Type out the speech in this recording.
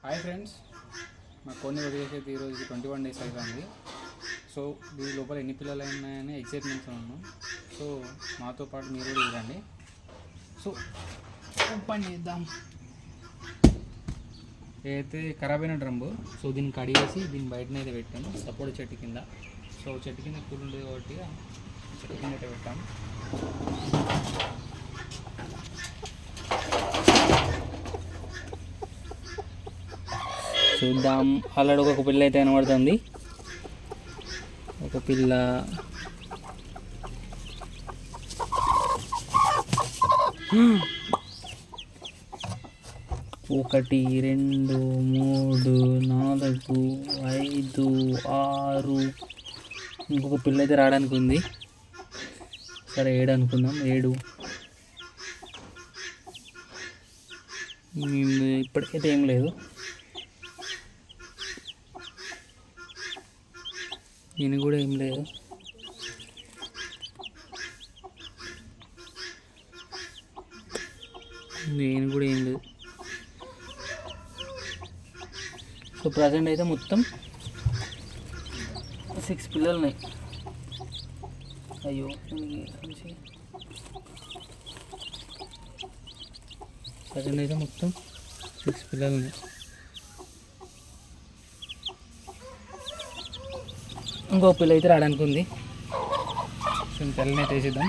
Hi friends, మా కోడిని వదిలేసేది ఈరోజు 21 days అవుతుంది. సో దీని లోపల ఎన్ని పిల్లలు అయినాయని ఎక్సైట్మెంట్స్ ఉన్నాను. సో మాతో పాటు మీరు కూడా చూడండి. సో ఓపెన్ చేద్దాం. ఏదైతే ఖరాబ్ అయిన డ్రమ్ము, సో దీన్ని కడిగేసి దీన్ని బయటనైతే పెట్టాము సపోర్ట్ చెట్టు కింద. సో చెట్టు కింద కూల్ ఉండేది కాబట్టి చెట్టు కింద అయితే పెట్టాము. చూద్దాం. ఆల్రెడీ ఒక పిల్ల అయితే కనబడుతుంది. ఒక పిల్ల ఒకటి 2 3 4 5 6 ఇంకొక పిల్ల అయితే రావడానికి ఉంది. సరే 7 అనుకుందాం. 7 ఇప్పటికైతే ఏం లేదు. దీని కూడా ఏం లేదు. దీని కూడా ఏం లేదు. సో ప్రజెంట్ అయితే మొత్తం 6 పిల్లలు ఉన్నాయి. అయ్యో, ప్రజెంట్ అయితే మొత్తం 6 పిల్లలు ఉన్నాయి. ఇంకో పిల్ల అయితే రావడానికి ఉంది. సో తెల్లని అయితే వేసేద్దాం.